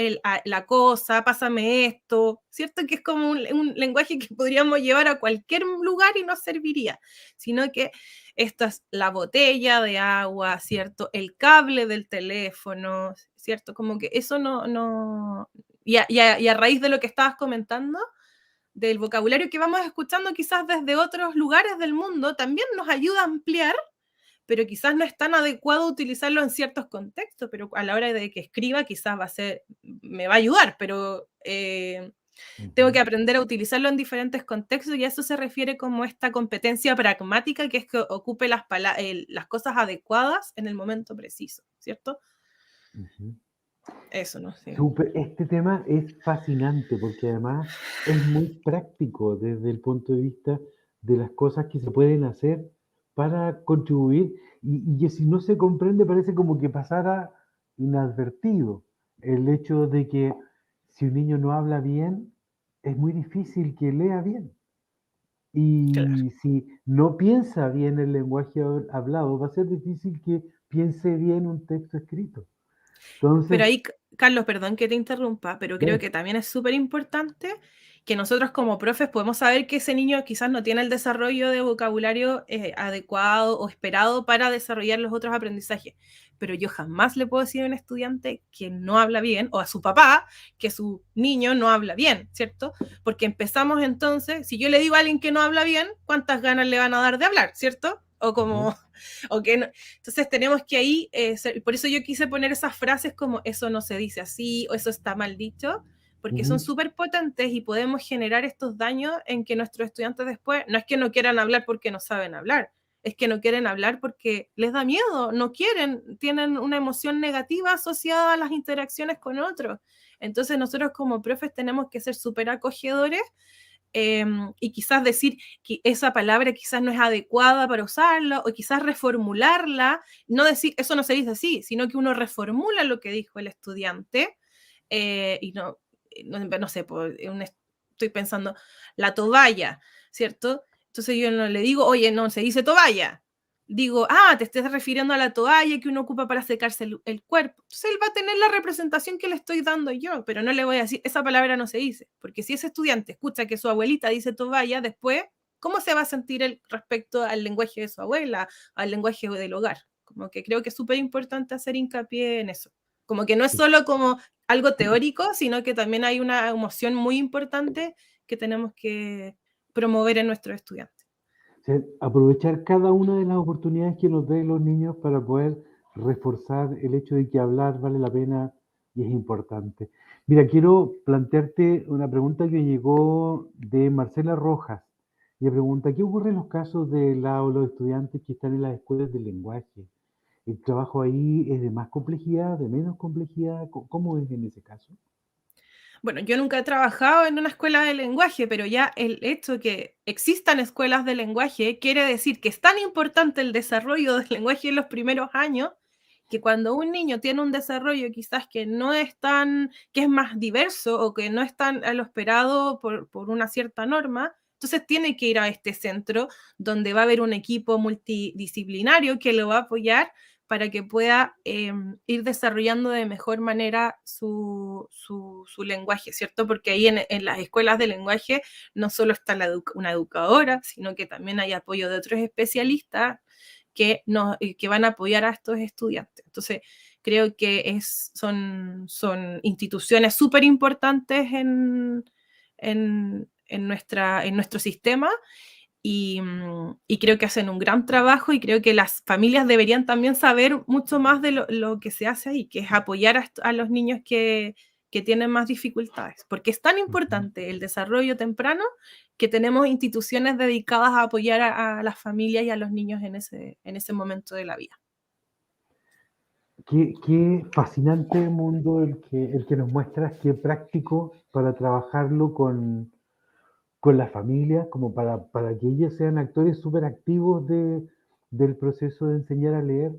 la cosa, pásame esto, ¿cierto? Que es como un lenguaje que podríamos llevar a cualquier lugar y nos serviría, sino que esta es la botella de agua, ¿cierto? El cable del teléfono, ¿cierto? Como que eso no. Y a raíz de lo que estabas comentando, del vocabulario que vamos escuchando quizás desde otros lugares del mundo, también nos ayuda a ampliar, pero quizás no es tan adecuado utilizarlo en ciertos contextos, pero a la hora de que escriba quizás me va a ayudar, pero tengo que Ujú. aprender a utilizarlo en diferentes contextos, y a eso se refiere como esta competencia pragmática, que es que ocupe las cosas adecuadas en el momento preciso, ¿cierto? Ujú. Eso, no sé. Este tema es fascinante porque además es muy práctico desde el punto de vista de las cosas que se pueden hacer para contribuir y que si no se comprende parece como que pasara inadvertido. El hecho de que si un niño no habla bien, es muy difícil que lea bien. Claro. Y si no piensa bien el lenguaje hablado, va a ser difícil que piense bien un texto escrito. Pero Entonces, ahí, Carlos, perdón que te interrumpa, pero creo dale. que también es súper importante que nosotros como profes podemos saber que ese niño quizás no tiene el desarrollo de vocabulario adecuado o esperado para desarrollar los otros aprendizajes. Pero yo jamás le puedo decir a un estudiante que no habla bien, o a su papá que su niño no habla bien, ¿cierto? Porque empezamos entonces, si yo le digo a alguien que no habla bien, ¿cuántas ganas le van a dar de hablar, ¿cierto? O Ujú, como, o que no. Entonces tenemos que ahí, por eso yo quise poner esas frases como eso no se dice así o eso está mal dicho, porque son ujú. súper potentes y podemos generar estos daños en que nuestros estudiantes después, no es que no quieran hablar porque no saben hablar, es que no quieren hablar porque les da miedo, no quieren, tienen una emoción negativa asociada a las interacciones con otros. Entonces nosotros como profes tenemos que ser súper acogedores, y quizás decir que esa palabra quizás no es adecuada para usarla, o quizás reformularla, no decir, eso no se dice así, sino que uno reformula lo que dijo el estudiante, y no sé, estoy pensando, la toalla, ¿cierto? Entonces yo no le digo, oye, no se dice toalla. Digo, te estás refiriendo a la toalla que uno ocupa para secarse el cuerpo. Entonces él va a tener la representación que le estoy dando yo, pero no le voy a decir, esa palabra no se dice, porque si ese estudiante escucha que su abuelita dice toalla, después, ¿cómo se va a sentir él respecto al lenguaje de su abuela, al lenguaje del hogar? Como que creo que es súper importante hacer hincapié en eso. Como que no es solo como algo teórico, sino que también hay una emoción muy importante que tenemos que promover en nuestros estudiantes. O sea, aprovechar cada una de las oportunidades que nos den los niños para poder reforzar el hecho de que hablar vale la pena y es importante. Mira, quiero plantearte una pregunta que llegó de Marcela Rojas. Ella pregunta, ¿qué ocurre en los casos de los estudiantes que están en las escuelas de lenguaje? ¿El trabajo ahí es de más complejidad, de menos complejidad? ¿Cómo es en ese caso? Bueno, yo nunca he trabajado en una escuela de lenguaje, pero ya el hecho de que existan escuelas de lenguaje quiere decir que es tan importante el desarrollo del lenguaje en los primeros años, que cuando un niño tiene un desarrollo quizás que no es tan, que es más diverso o que no es tan a lo esperado por una cierta norma, entonces tiene que ir a este centro donde va a haber un equipo multidisciplinario que lo va a apoyar para que pueda ir desarrollando de mejor manera su lenguaje, ¿cierto? Porque ahí en las escuelas de lenguaje no solo está una educadora, sino que también hay apoyo de otros especialistas que van a apoyar a estos estudiantes. Entonces, creo que son instituciones súper importantes en nuestro sistema, y creo que hacen un gran trabajo y creo que las familias deberían también saber mucho más de lo que se hace ahí, que es apoyar a los niños que tienen más dificultades, porque es tan importante el desarrollo temprano que tenemos instituciones dedicadas a apoyar a las familias y a los niños en ese momento de la vida. Qué fascinante mundo el que nos muestras, qué práctico para trabajarlo con las familias, como para que ellos sean actores súper activos del proceso de enseñar a leer.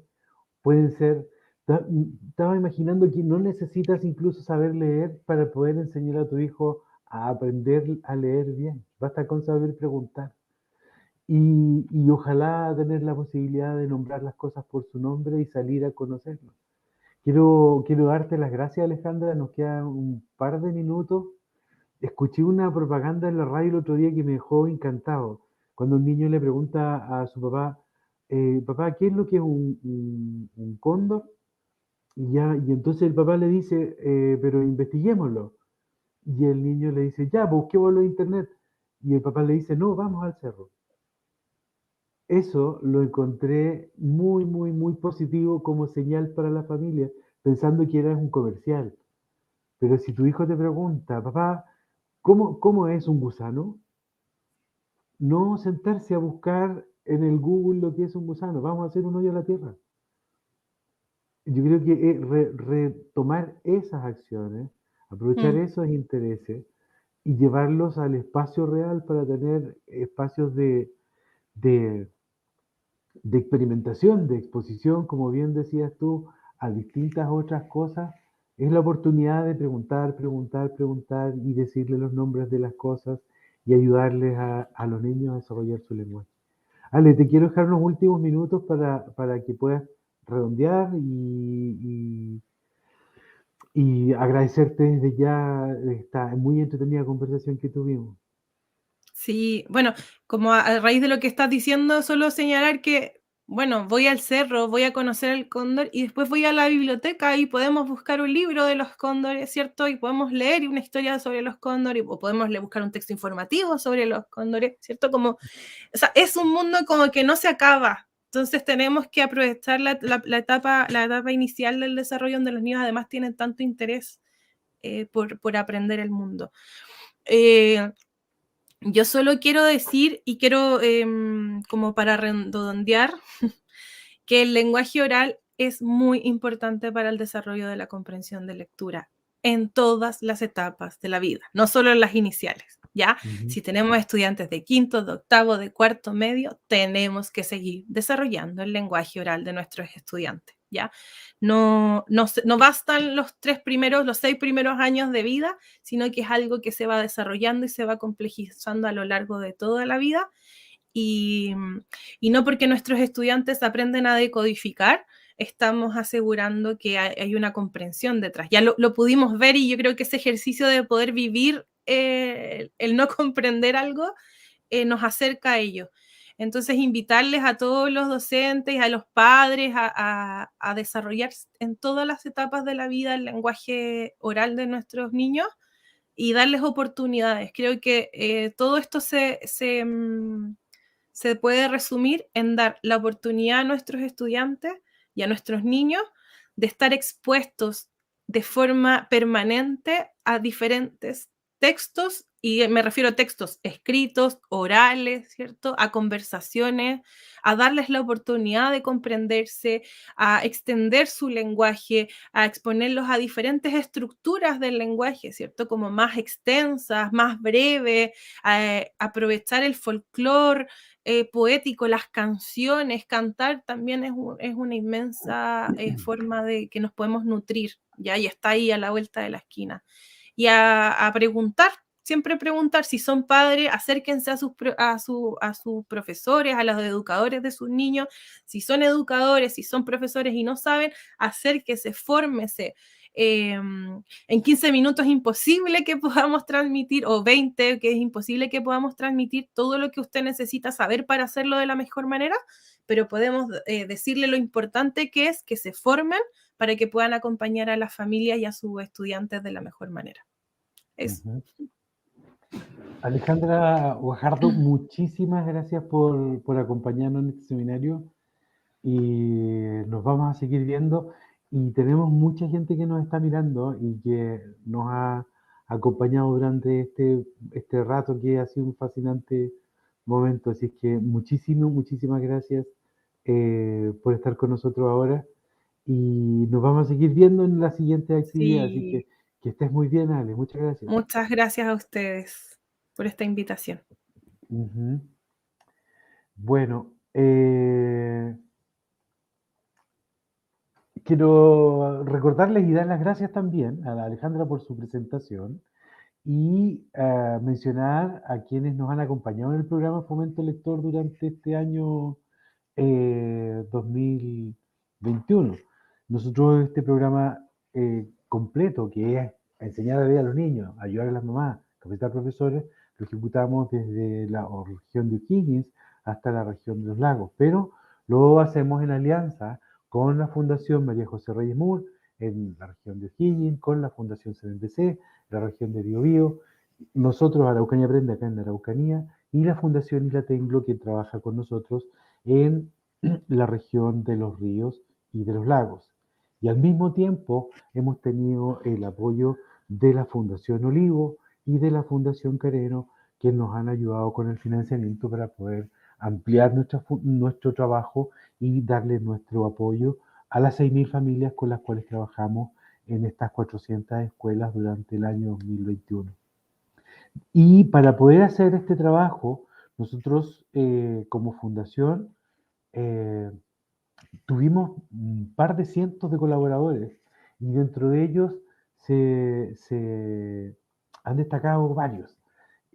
Pueden ser, estaba imaginando que no necesitas incluso saber leer para poder enseñar a tu hijo a aprender a leer bien. Basta con saber preguntar. Y ojalá tener la posibilidad de nombrar las cosas por su nombre y salir a conocerlo. Quiero darte las gracias, Alejandra. Nos quedan un par de minutos. Escuché una propaganda en la radio el otro día que me dejó encantado. Cuando un niño le pregunta a su papá, papá, ¿qué es lo que es un cóndor? Y entonces el papá le dice, pero investiguémoslo. Y el niño le dice, ya, busquémoslo en internet. Y el papá le dice, no, vamos al cerro. Eso lo encontré muy, muy, muy positivo como señal para la familia, pensando que era un comercial. Pero si tu hijo te pregunta, papá, ¿cómo es un gusano? No sentarse a buscar en el Google lo que es un gusano. Vamos a hacer un hoyo a la tierra. Yo creo que retomar esas acciones, aprovechar Mm. esos intereses y llevarlos al espacio real para tener espacios de, de experimentación, de exposición, como bien decías tú, a distintas otras cosas, es la oportunidad de preguntar, preguntar, preguntar y decirle los nombres de las cosas y ayudarles a los niños a desarrollar su lenguaje. Ale, te quiero dejar unos últimos minutos para que puedas redondear y agradecerte desde ya esta muy entretenida conversación que tuvimos. Sí, bueno, como a raíz de lo que estás diciendo, solo señalar que, bueno, voy al cerro, voy a conocer el cóndor y después voy a la biblioteca y podemos buscar un libro de los cóndores, ¿cierto? Y podemos leer una historia sobre los cóndores o podemos buscar un texto informativo sobre los cóndores, ¿cierto? Como, o sea, es un mundo como que no se acaba. Entonces tenemos que aprovechar la etapa inicial del desarrollo donde los niños además tienen tanto interés por aprender el mundo. Eh, yo solo quiero decir y quiero, como para redondear, que el lenguaje oral es muy importante para el desarrollo de la comprensión de lectura en todas las etapas de la vida, no solo en las iniciales, ¿ya? Ujú. Si tenemos estudiantes de quinto, de octavo, de cuarto medio, tenemos que seguir desarrollando el lenguaje oral de nuestros estudiantes, ¿ya? No bastan los 6 primeros años de vida, sino que es algo que se va desarrollando y se va complejizando a lo largo de toda la vida y, y no porque nuestros estudiantes aprenden a decodificar, estamos asegurando que hay una comprensión detrás. Ya lo pudimos ver y yo creo que ese ejercicio de poder vivir el no comprender algo nos acerca a ello. Entonces, invitarles a todos los docentes, a los padres, a desarrollar en todas las etapas de la vida el lenguaje oral de nuestros niños y darles oportunidades. Creo que todo esto se puede resumir en dar la oportunidad a nuestros estudiantes y a nuestros niños de estar expuestos de forma permanente a diferentes textos, y me refiero a textos escritos, orales, ¿cierto? A conversaciones, a darles la oportunidad de comprenderse, a extender su lenguaje, a exponerlos a diferentes estructuras del lenguaje, ¿cierto? Como más extensas, más breves, aprovechar el folclore, poético, las canciones, cantar también es una inmensa forma de que nos podemos nutrir, ¿ya? Y está ahí a la vuelta de la esquina. Y a preguntar, siempre preguntar, si son padres, acérquense a sus profesores, a los educadores de sus niños, si son educadores, si son profesores y no saben, acérquese, fórmese. En 15 minutos es imposible que podamos transmitir, o 20, que es imposible que podamos transmitir todo lo que usted necesita saber para hacerlo de la mejor manera, pero podemos decirle lo importante que es que se formen para que puedan acompañar a las familias y a sus estudiantes de la mejor manera. Eso. Ujú. Alejandra Guajardo, muchísimas gracias por acompañarnos en este seminario y nos vamos a seguir viendo y tenemos mucha gente que nos está mirando y que nos ha acompañado durante este rato que ha sido un fascinante momento. Así es que muchísimas gracias por estar con nosotros ahora y nos vamos a seguir viendo en la siguiente actividad. Así Sí, que estés muy bien, Ale. Muchas gracias. muchas gracias a ustedes por esta invitación. Ujú. Bueno, quiero recordarles y dar las gracias también a la Alejandra por su presentación y mencionar a quienes nos han acompañado en el programa Fomento Lector durante este año 2021. Nosotros este programa completo, que es enseñar a leer a los niños, ayudar a las mamás, capacitar profesores, lo ejecutamos desde la región de O'Higgins hasta la región de los lagos, pero lo hacemos en alianza con la Fundación María José Reyes Moore en la región de O'Higgins, con la Fundación CNBC, la región de Biobío, nosotros Araucanía Aprende acá en la Araucanía y la Fundación Isla Tenglo que trabaja con nosotros en la región de los ríos y de los lagos. Y al mismo tiempo hemos tenido el apoyo de la Fundación Olivo y de la Fundación Careno que nos han ayudado con el financiamiento para poder ampliar nuestro trabajo y darle nuestro apoyo a las 6.000 familias con las cuales trabajamos en estas 400 escuelas durante el año 2021. Y para poder hacer este trabajo, nosotros como fundación eh, tuvimos un par de cientos de colaboradores y dentro de ellos se han destacado varios.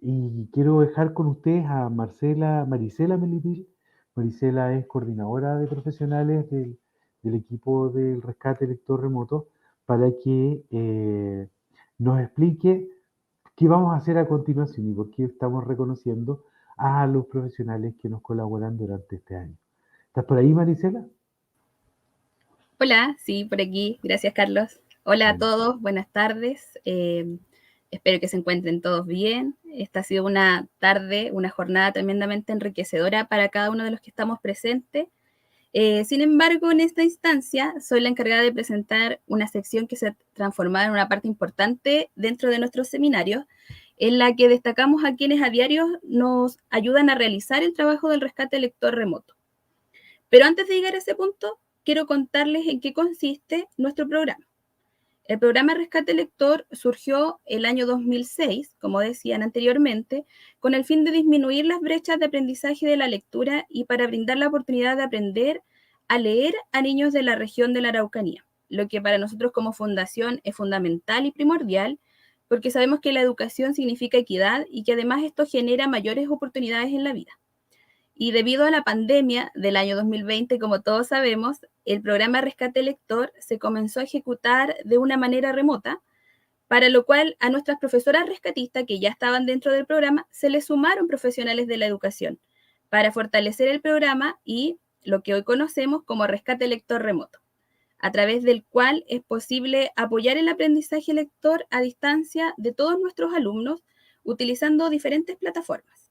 Y quiero dejar con ustedes a Marisela Melipil. Marisela es coordinadora de profesionales del equipo del rescate lector remoto para que nos explique qué vamos a hacer a continuación y por qué estamos reconociendo a los profesionales que nos colaboran durante este año. ¿Estás por ahí, Marisela? Hola, sí, por aquí. Gracias, Carlos. Hola a Bien. todos, buenas tardes. Espero que se encuentren todos bien. Esta ha sido una tarde, una jornada tremendamente enriquecedora para cada uno de los que estamos presentes. Sin embargo, en esta instancia soy la encargada de presentar una sección que se ha transformado en una parte importante dentro de nuestros seminarios, en la que destacamos a quienes a diario nos ayudan a realizar el trabajo del rescate lector remoto. Pero antes de llegar a ese punto, quiero contarles en qué consiste nuestro programa. El programa Rescate Lector surgió el año 2006, como decían anteriormente, con el fin de disminuir las brechas de aprendizaje de la lectura y para brindar la oportunidad de aprender a leer a niños de la región de la Araucanía, lo que para nosotros como fundación es fundamental y primordial, porque sabemos que la educación significa equidad y que además esto genera mayores oportunidades en la vida. Y debido a la pandemia del año 2020, como todos sabemos, el programa Rescate Lector se comenzó a ejecutar de una manera remota, para lo cual a nuestras profesoras rescatistas que ya estaban dentro del programa se les sumaron profesionales de la educación para fortalecer el programa y lo que hoy conocemos como Rescate Lector Remoto, a través del cual es posible apoyar el aprendizaje lector a distancia de todos nuestros alumnos utilizando diferentes plataformas.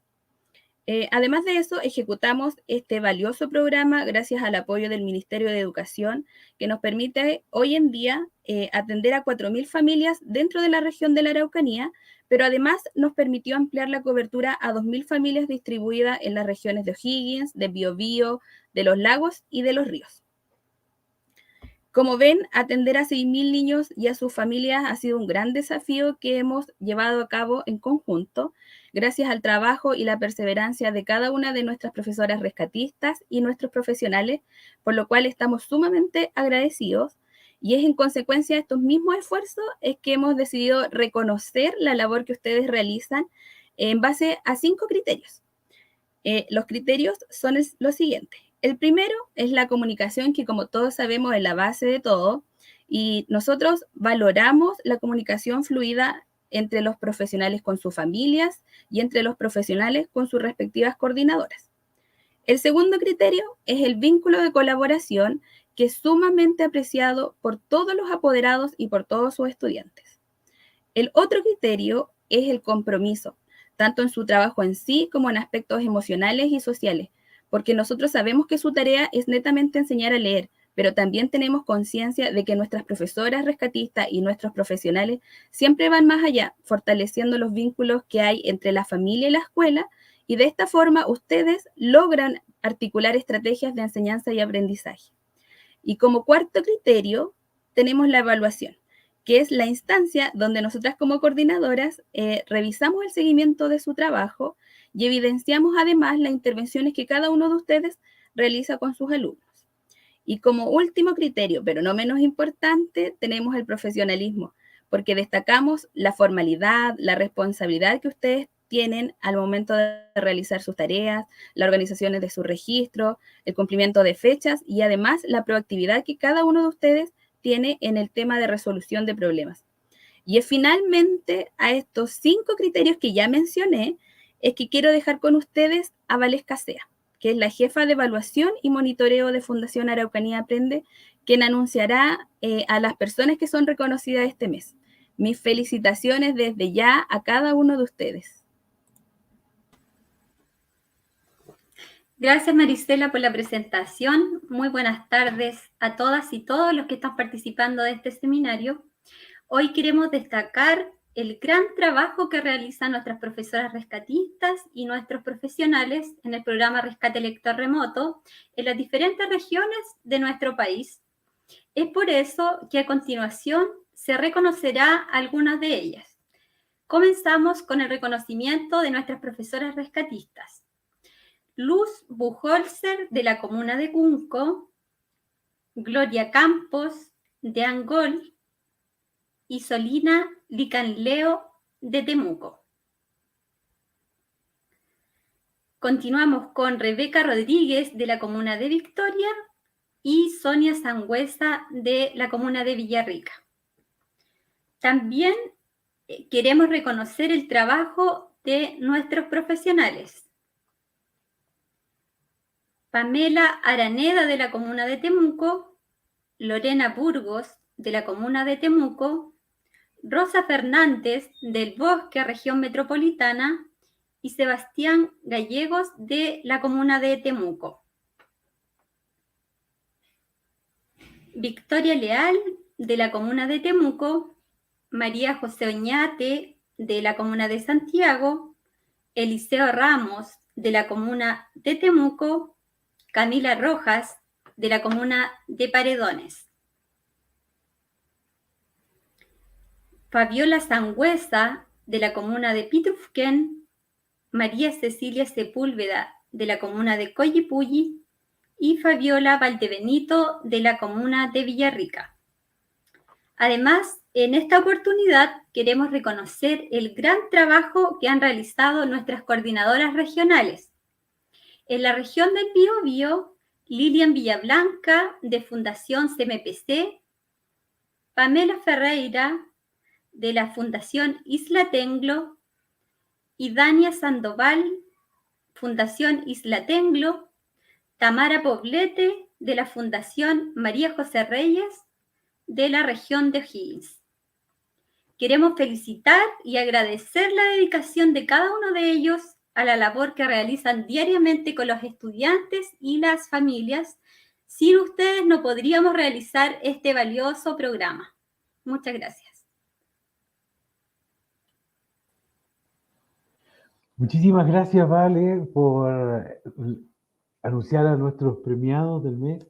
Además de eso, ejecutamos este valioso programa gracias al apoyo del Ministerio de Educación, que nos permite hoy en día atender a 4.000 familias dentro de la región de la Araucanía, pero además nos permitió ampliar la cobertura a 2.000 familias distribuidas en las regiones de O'Higgins, de Biobío, de los lagos y de los ríos. Como ven, atender a 6.000 niños y a sus familias ha sido un gran desafío que hemos llevado a cabo en conjunto, gracias al trabajo y la perseverancia de cada una de nuestras profesoras rescatistas y nuestros profesionales, por lo cual estamos sumamente agradecidos. Y es en consecuencia de estos mismos esfuerzos es que hemos decidido reconocer la labor que ustedes realizan en base a 5 criterios. Los criterios son los siguientes. El primero es la comunicación, que como todos sabemos es la base de todo, y nosotros valoramos la comunicación fluida entre los profesionales con sus familias y entre los profesionales con sus respectivas coordinadoras. El segundo criterio es el vínculo de colaboración, que es sumamente apreciado por todos los apoderados y por todos sus estudiantes. El otro criterio es el compromiso. tanto en su trabajo en sí como en aspectos emocionales y sociales, porque nosotros sabemos que su tarea es netamente enseñar a leer, pero también tenemos conciencia de que nuestras profesoras rescatistas y nuestros profesionales siempre van más allá, fortaleciendo los vínculos que hay entre la familia y la escuela, y de esta forma ustedes logran articular estrategias de enseñanza y aprendizaje. Y como cuarto criterio, tenemos la evaluación, que es la instancia donde nosotras como coordinadoras revisamos el seguimiento de su trabajo y evidenciamos además las intervenciones que cada uno de ustedes realiza con sus alumnos. Y como último criterio, pero no menos importante, tenemos el profesionalismo, porque destacamos la formalidad, la responsabilidad que ustedes tienen al momento de realizar sus tareas, las organizaciones de su registro, el cumplimiento de fechas y además la proactividad que cada uno de ustedes tiene en el tema de resolución de problemas. Y es finalmente a estos 5 criterios que ya mencioné, es que quiero dejar con ustedes a Valesca Sea, que es la jefa de evaluación y monitoreo de Fundación Araucanía Aprende, quien anunciará a las personas que son reconocidas este mes. Mis felicitaciones desde ya a cada uno de ustedes. Gracias, Marisela, por la presentación. Muy buenas tardes a todas y todos los que están participando de este seminario. Hoy queremos destacar el gran trabajo que realizan nuestras profesoras rescatistas y nuestros profesionales en el programa Rescate Lector Remoto en las diferentes regiones de nuestro país. Es por eso que a continuación se reconocerá algunas de ellas. Comenzamos con el reconocimiento de nuestras profesoras rescatistas. Luz Buchholzer, de la comuna de Cunco, Gloria Campos, de Angol, y Solina Licanleo, de Temuco. Continuamos con Rebeca Rodríguez, de la comuna de Victoria, y Sonia Sangüesa, de la comuna de Villarrica. También queremos reconocer el trabajo de nuestros profesionales. Pamela Araneda, de la comuna de Temuco, Lorena Burgos, de la comuna de Temuco, Rosa Fernández, del Bosque, región metropolitana, y Sebastián Gallegos, de la comuna de Temuco. Victoria Leal, de la comuna de Temuco, María José Oñate, de la comuna de Santiago, Eliseo Ramos, de la comuna de Temuco, Camila Rojas, de la comuna de Paredones. Fabiola Sangüesa, de la comuna de Pitufquén, María Cecilia Sepúlveda, de la comuna de Collipulli, y Fabiola Valdebenito, de la comuna de Villarrica. Además, en esta oportunidad queremos reconocer el gran trabajo que han realizado nuestras coordinadoras regionales. En la región del Biobío, Lilian Villablanca, de Fundación CMPC, Pamela Ferreira, de la Fundación Isla Tenglo, y Dania Sandoval, Fundación Isla Tenglo, Tamara Poblete, de la Fundación María José Reyes, de la región de O'Higgins. Queremos felicitar y agradecer la dedicación de cada uno de ellos a la labor que realizan diariamente con los estudiantes y las familias. Sin ustedes no podríamos realizar este valioso programa. Muchas gracias. Muchísimas gracias, Vale, por anunciar a nuestros premiados del mes.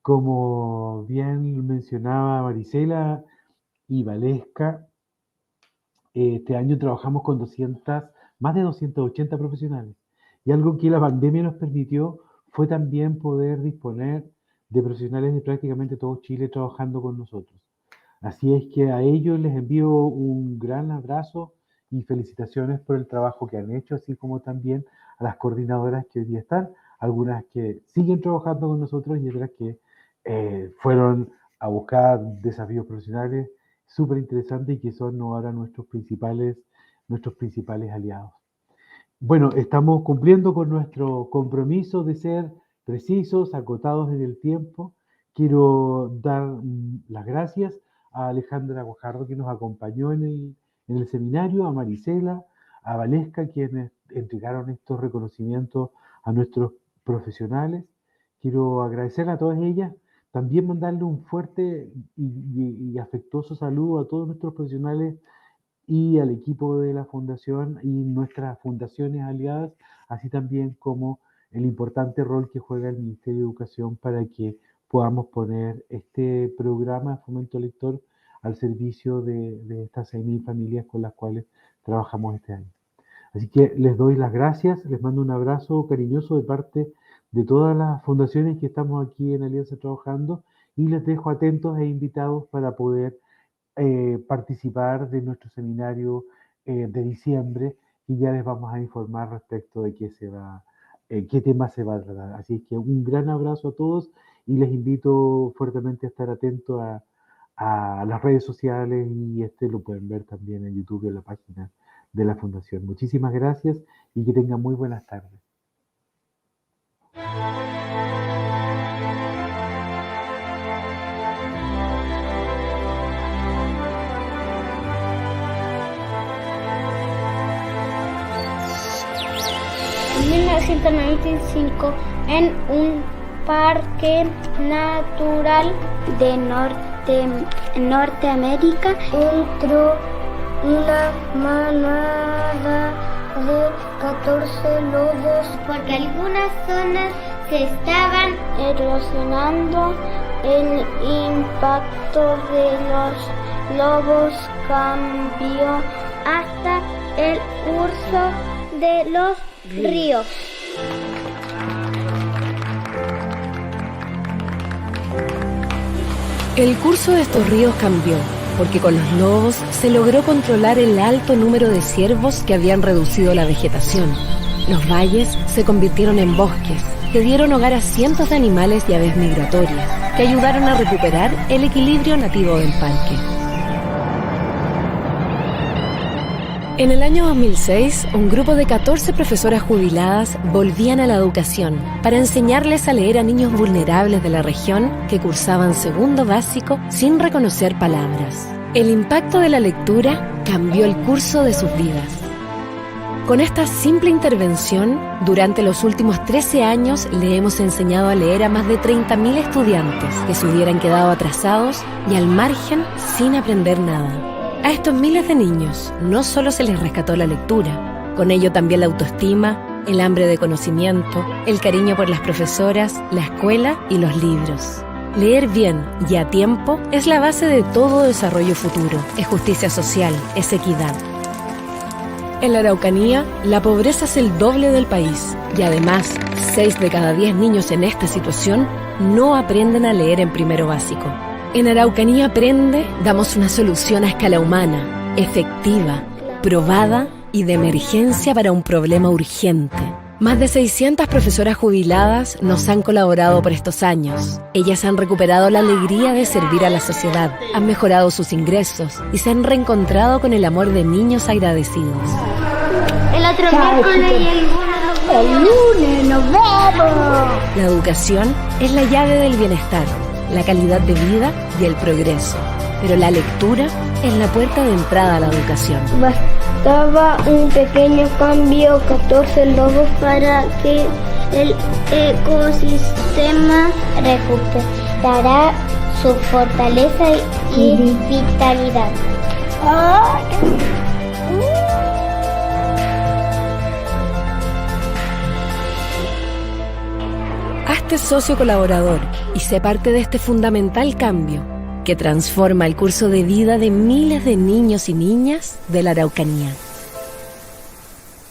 Como bien mencionaba Marisela y Valesca, este año trabajamos con más de 280 profesionales. Y algo que la pandemia nos permitió fue también poder disponer de profesionales de prácticamente todo Chile trabajando con nosotros. Así es que a ellos les envío un gran abrazo y felicitaciones por el trabajo que han hecho, así como también a las coordinadoras que hoy día están, algunas que siguen trabajando con nosotros y otras que fueron a buscar desafíos profesionales súper interesantes y que son ahora nuestros principales aliados. Bueno, estamos cumpliendo con nuestro compromiso de ser precisos, acotados en el tiempo. Quiero dar las gracias a Alejandra Guajardo, que nos acompañó en el seminario, a Marisela, a Valesca, quienes entregaron estos reconocimientos a nuestros profesionales. Quiero agradecerle a todas ellas, también mandarle un fuerte y afectuoso saludo a todos nuestros profesionales y al equipo de la Fundación y nuestras fundaciones aliadas, así también como el importante rol que juega el Ministerio de Educación para que podamos poner este programa de fomento lector al servicio de estas 6.000 familias con las cuales trabajamos este año. Así que les doy las gracias, les mando un abrazo cariñoso de parte de todas las fundaciones que estamos aquí en Alianza trabajando y les dejo atentos e invitados para poder participar de nuestro seminario de diciembre y ya les vamos a informar respecto de qué tema se va a tratar. Así que un gran abrazo a todos y les invito fuertemente a estar atentos a las redes sociales y lo pueden ver también en YouTube en la página de la Fundación. Muchísimas gracias y que tengan muy buenas tardes. En 1995, en un parque natural de Norteamérica, entró una manada de 14 lobos porque algunas zonas se estaban erosionando. El impacto de los lobos cambió hasta el curso de los ríos. El curso de estos ríos cambió, porque con los lobos se logró controlar el alto número de ciervos que habían reducido la vegetación. Los valles se convirtieron en bosques, que dieron hogar a cientos de animales y aves migratorias, que ayudaron a recuperar el equilibrio nativo del parque. En el año 2006, un grupo de 14 profesoras jubiladas volvían a la educación para enseñarles a leer a niños vulnerables de la región que cursaban segundo básico sin reconocer palabras. El impacto de la lectura cambió el curso de sus vidas. Con esta simple intervención, durante los últimos 13 años le hemos enseñado a leer a más de 30.000 estudiantes que se hubieran quedado atrasados y al margen sin aprender nada. A estos miles de niños no solo se les rescató la lectura, con ello también la autoestima, el hambre de conocimiento, el cariño por las profesoras, la escuela y los libros. Leer bien y a tiempo es la base de todo desarrollo futuro, es justicia social, es equidad. En la Araucanía, la pobreza es el doble del país y además, 6 de cada 10 niños en esta situación no aprenden a leer en primero básico. En Araucanía Aprende damos una solución a escala humana, efectiva, probada y de emergencia para un problema urgente. Más de 600 profesoras jubiladas nos han colaborado por estos años. Ellas han recuperado la alegría de servir a la sociedad, han mejorado sus ingresos y se han reencontrado con el amor de niños agradecidos. El otro miércoles y el lunes nos vemos. La educación es la llave del bienestar, la calidad de vida y el progreso. Pero la lectura es la puerta de entrada a la educación. Bastaba un pequeño cambio, 14 lobos para que el ecosistema recuperara su fortaleza y vitalidad. Hazte socio colaborador y sé parte de este fundamental cambio que transforma el curso de vida de miles de niños y niñas de la Araucanía.